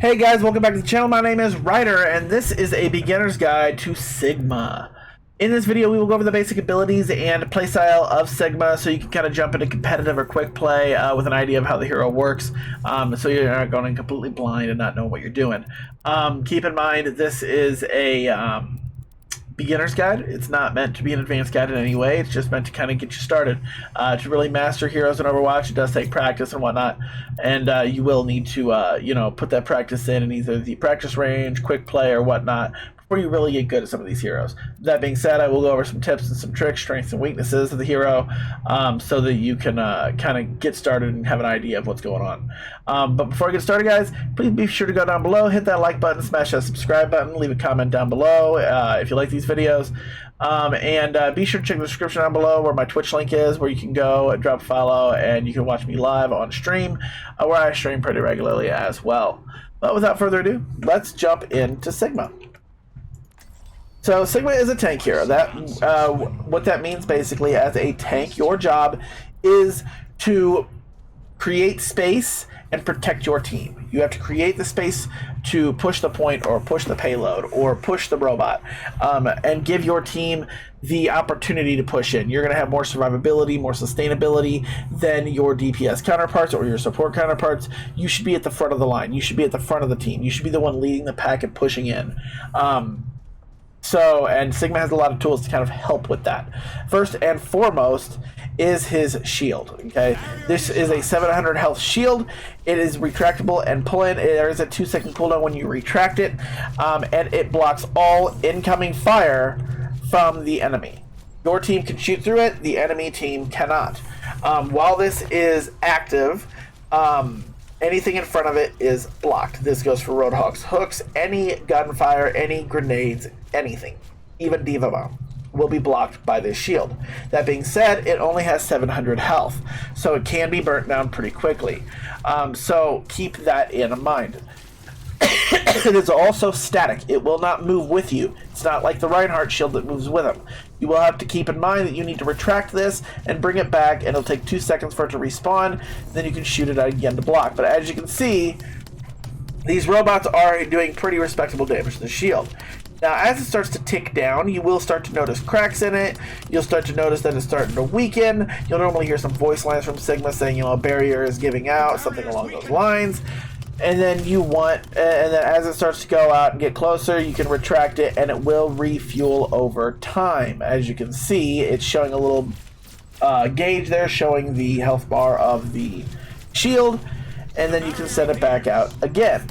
Hey guys, welcome back to the channel. My name is Ryder, and this is a beginner's guide to Sigma. In this video, we will go over the basic abilities and playstyle of Sigma, so you can kind of jump into competitive or quick play with an idea of how the hero works, so you're not going in completely blind and not know what you're doing. Keep in mind, this is a beginner's guide. It's not meant to be an advanced guide in any way. It's just meant to kind of get you started. To really master heroes in Overwatch, it does take practice and whatnot, and you will need to put that practice in either the practice range, quick play, or whatnot before you really get good at some of these heroes. That being said, I will go over some tips and some tricks, strengths and weaknesses of the hero, so that you can kind of get started and have an idea of what's going on. But before I get started, guys, please be sure to go down below, hit that like button, smash that subscribe button, leave a comment down below if you like these videos. And be sure to check the description down below where my Twitch link is, where you can go and drop a follow, and you can watch me live on stream, where I stream pretty regularly as well. But without further ado, let's jump into Sigma. So Sigma is a tank hero. What that means basically, as a tank, your job is to create space and protect your team. You have to create the space to push the point or push the payload or push the robot, and give your team the opportunity to push in. You're going to have more survivability, more sustainability than your DPS counterparts or your support counterparts. You should be at the front of the line. You should be at the front of the team. You should be the one leading the pack and pushing in. And Sigma has a lot of tools to kind of help with that. First and foremost is his shield. Okay, this is a 700 health shield. It is retractable and pull in. There is a 2-second cooldown when you retract it, and it blocks all incoming fire from the enemy. Your team can shoot through it. The enemy team cannot. While this is active, anything in front of it is blocked. This goes for Roadhog's hooks, any gunfire, any grenades, anything, even Diva Bomb will be blocked by this shield. That being said, it only has 700 health, so it can be burnt down pretty quickly. So keep that in mind. It is also static. It will not move with you. It's not like the Reinhardt shield that moves with him. You will have to keep in mind that you need to retract this and bring it back, and it'll take 2 seconds for it to respawn. Then you can shoot it out again to block. But as you can see, these robots are doing pretty respectable damage to the shield. Now, as it starts to tick down, you will start to notice cracks in it. You'll start to notice that it's starting to weaken. You'll normally hear some voice lines from Sigma saying, a barrier is giving out, something along those lines. And then and then as it starts to go out and get closer, you can retract it, and it will refuel over time. As you can see, it's showing a little gauge there, showing the health bar of the shield, and then you can set it back out again.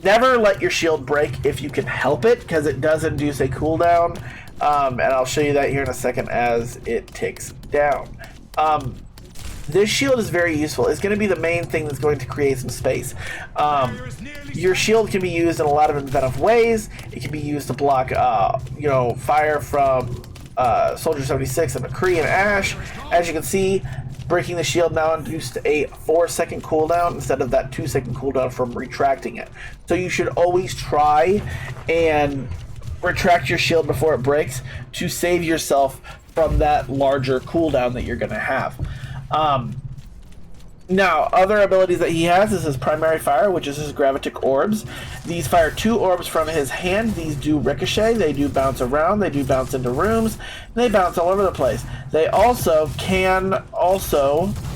Never let your shield break if you can help it, because it does induce a cooldown, and I'll show you that here in a second as it ticks down. This shield is very useful. It's going to be the main thing that's going to create some space. Your shield can be used in a lot of inventive ways. It can be used to block, fire from Soldier 76 and McCree and Ash. As you can see, breaking the shield now induced a 4-second cooldown instead of that 2-second cooldown from retracting it. So you should always try and retract your shield before it breaks to save yourself from that larger cooldown that you're going to have. Now, other abilities that he has is his primary fire, which is his gravitic orbs. These fire 2 orbs from his hand. These do ricochet, they do bounce around, they do bounce into rooms, and they bounce all over the place. They can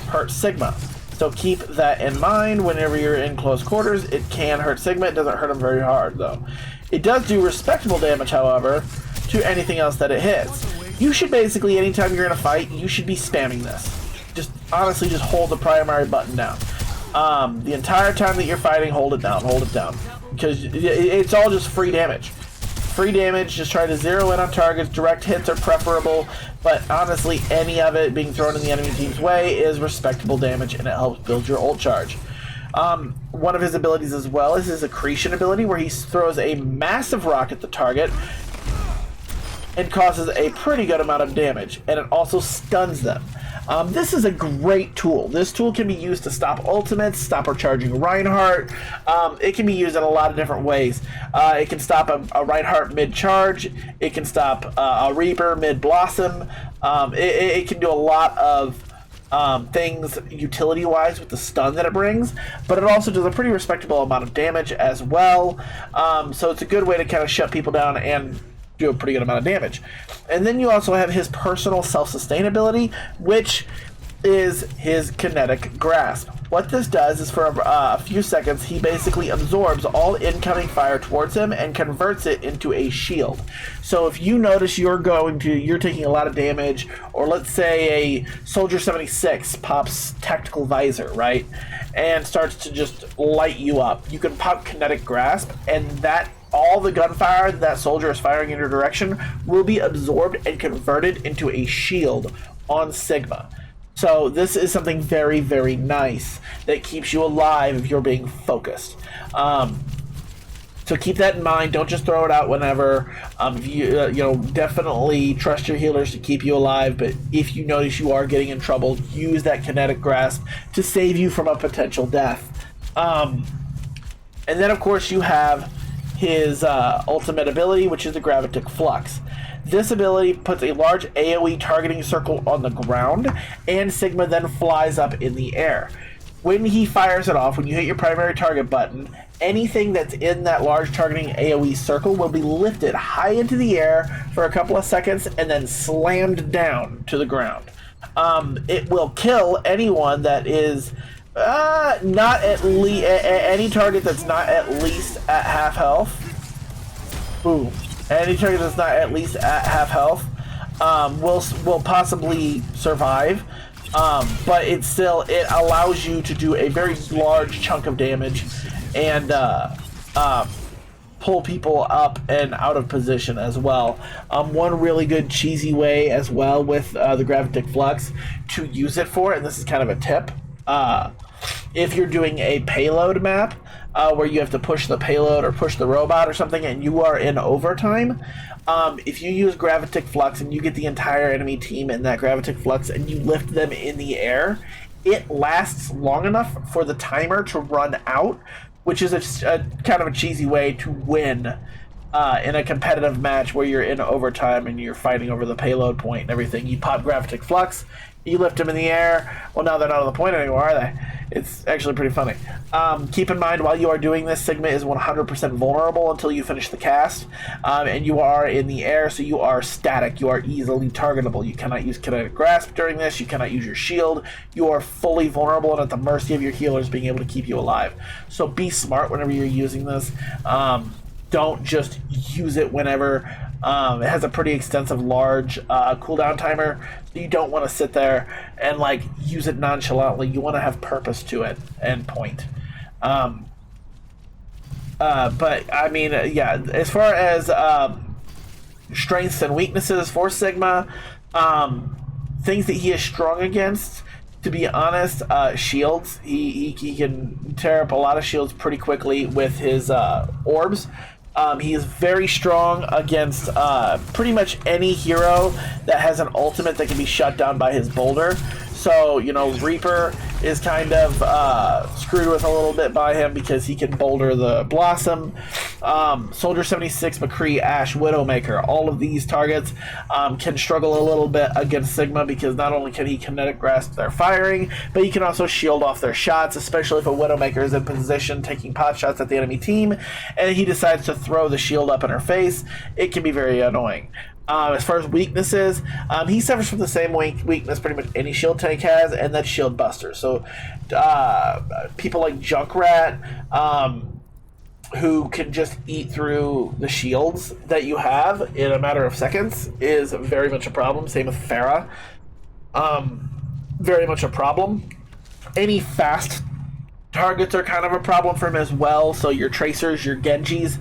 hurt Sigma. So keep that in mind whenever you're in close quarters. It can hurt Sigma. It doesn't hurt him very hard, though. It does do respectable damage, however, to anything else that it hits. You should basically, anytime you're in a fight, you should be spamming this. Honestly, just hold the primary button down. The entire time that you're fighting, hold it down, because it's all just free damage. Free damage, just try to zero in on targets. Direct hits are preferable, but honestly, any of it being thrown in the enemy team's way is respectable damage, and it helps build your ult charge. One of his abilities as well is his accretion ability, where he throws a massive rock at the target and causes a pretty good amount of damage, and it also stuns them. This is a great tool. This tool can be used to stop ultimates, stop or charging Reinhardt. It can be used in a lot of different ways. It can stop a Reinhardt mid-charge. It can stop a Reaper mid-blossom. It can do a lot of things utility-wise with the stun that it brings, but it also does a pretty respectable amount of damage as well. So it's a good way to kind of shut people down and do a pretty good amount of damage. And then you also have his personal self-sustainability, which is his kinetic grasp. What this does is for a few seconds, he basically absorbs all incoming fire towards him and converts it into a shield. So if you notice you're taking a lot of damage, or let's say a Soldier 76 pops Tactical Visor, right, and starts to just light you up, you can pop Kinetic Grasp, and that all the gunfire that soldier is firing in your direction will be absorbed and converted into a shield on Sigma. So this is something very, very nice that keeps you alive if you're being focused. So keep that in mind. Don't just throw it out whenever. Definitely trust your healers to keep you alive. But if you notice you are getting in trouble, use that kinetic grasp to save you from a potential death. And then, of course, you have his ultimate ability, which is the Gravitic Flux. This ability puts a large AoE targeting circle on the ground, and Sigma then flies up in the air. When he fires it off, when you hit your primary target button, anything that's in that large targeting AoE circle will be lifted high into the air for a couple of seconds and then slammed down to the ground. It will kill anyone that is not at least any target that's not at least at half health. Boom. Any target that's not at least at half health will possibly survive, but it allows you to do a very large chunk of damage and pull people up and out of position as well. One really good cheesy way as well with the Gravitic Flux to use it for, and this is kind of a tip, if you're doing a payload map, where you have to push the payload or push the robot or something and you are in overtime, if you use Gravitic Flux and you get the entire enemy team in that Gravitic Flux and you lift them in the air, it lasts long enough for the timer to run out, which is a kind of a cheesy way to win in a competitive match where you're in overtime and you're fighting over the payload point and everything. You pop Gravitic Flux, you lift them in the air. Well, now they're not on the point anymore, are they? It's actually pretty funny. Keep in mind, while you are doing this, Sigma is 100% vulnerable until you finish the cast, and you are in the air, so you are static. You are easily targetable. You cannot use Kinetic Grasp during this. You cannot use your shield. You are fully vulnerable and at the mercy of your healers being able to keep you alive. So be smart whenever you're using this. Don't just use it whenever. It has a pretty extensive, large cooldown timer, so you don't want to sit there and use it nonchalantly. You want to have purpose to it and point. But I mean, yeah, as far as strengths and weaknesses for Sigma, things that he is strong against, to be honest, shields. He can tear up a lot of shields pretty quickly with his orbs. He is very strong against pretty much any hero that has an ultimate that can be shut down by his boulder. So, Reaper is kind of screwed with a little bit by him because he can boulder the Blossom. Soldier 76, McCree, Ashe, Widowmaker, all of these targets can struggle a little bit against Sigma because not only can he kinetic grasp their firing, but he can also shield off their shots, especially if a Widowmaker is in position taking pot shots at the enemy team, and he decides to throw the shield up in her face. It can be very annoying. As far as weaknesses, he suffers from the same weakness pretty much any shield tank has, and that's shield buster. So people like Junkrat, who can just eat through the shields that you have in a matter of seconds, is very much a problem. Same with Pharah. Very much a problem. Any fast targets are kind of a problem for him as well. So your Tracers, your Genjis,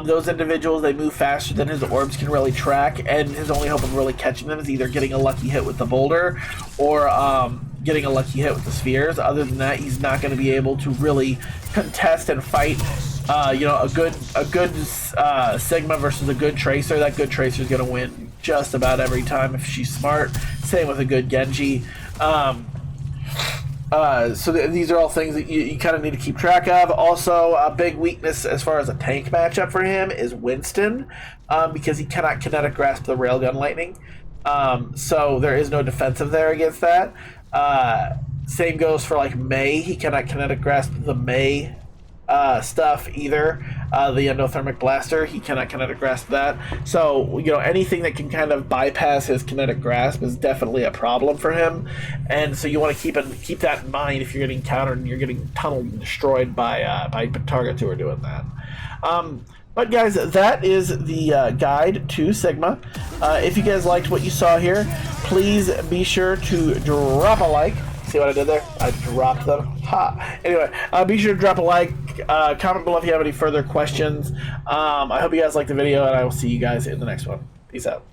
those individuals, they move faster than his orbs can really track, and his only hope of really catching them is either getting a lucky hit with the boulder or getting a lucky hit with the spheres. Other than that, he's not going to be able to really contest and fight a good Sigma versus a good Tracer. That good Tracer is going to win just about every time if she's smart. Same with a good Genji. These are all things that you kind of need to keep track of. Also, a big weakness as far as a tank matchup for him is Winston, because he cannot kinetic grasp the Railgun Lightning. So there is no defensive there against that. Same goes for like May. He cannot kinetic grasp the May stuff either. The endothermic blaster, he cannot kinetic grasp that. So, you know, anything that can kind of bypass his kinetic grasp is definitely a problem for him. And so you want to keep that in mind if you're getting countered and you're getting tunneled and destroyed by targets who are doing that. But guys, that is the guide to Sigma. If you guys liked what you saw here, please be sure to drop a like. See what I did there? I dropped them. Ha! Anyway, be sure to drop a like, comment below if you have any further questions. I hope you guys liked the video, and I will see you guys in the next one. Peace out.